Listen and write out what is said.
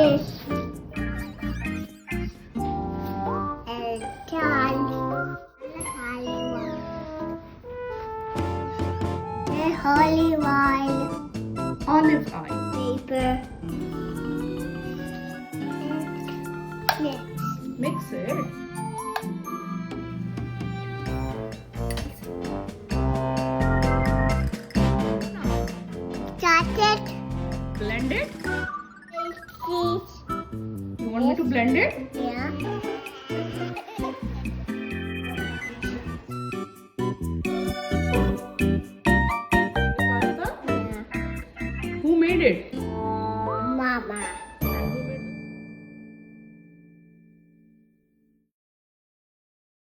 this. And olive oil. Olive oil. Paper. Mix. Mix it. Start it. Blend it. Cheese. You want me to blend it? Yeah. Who made it?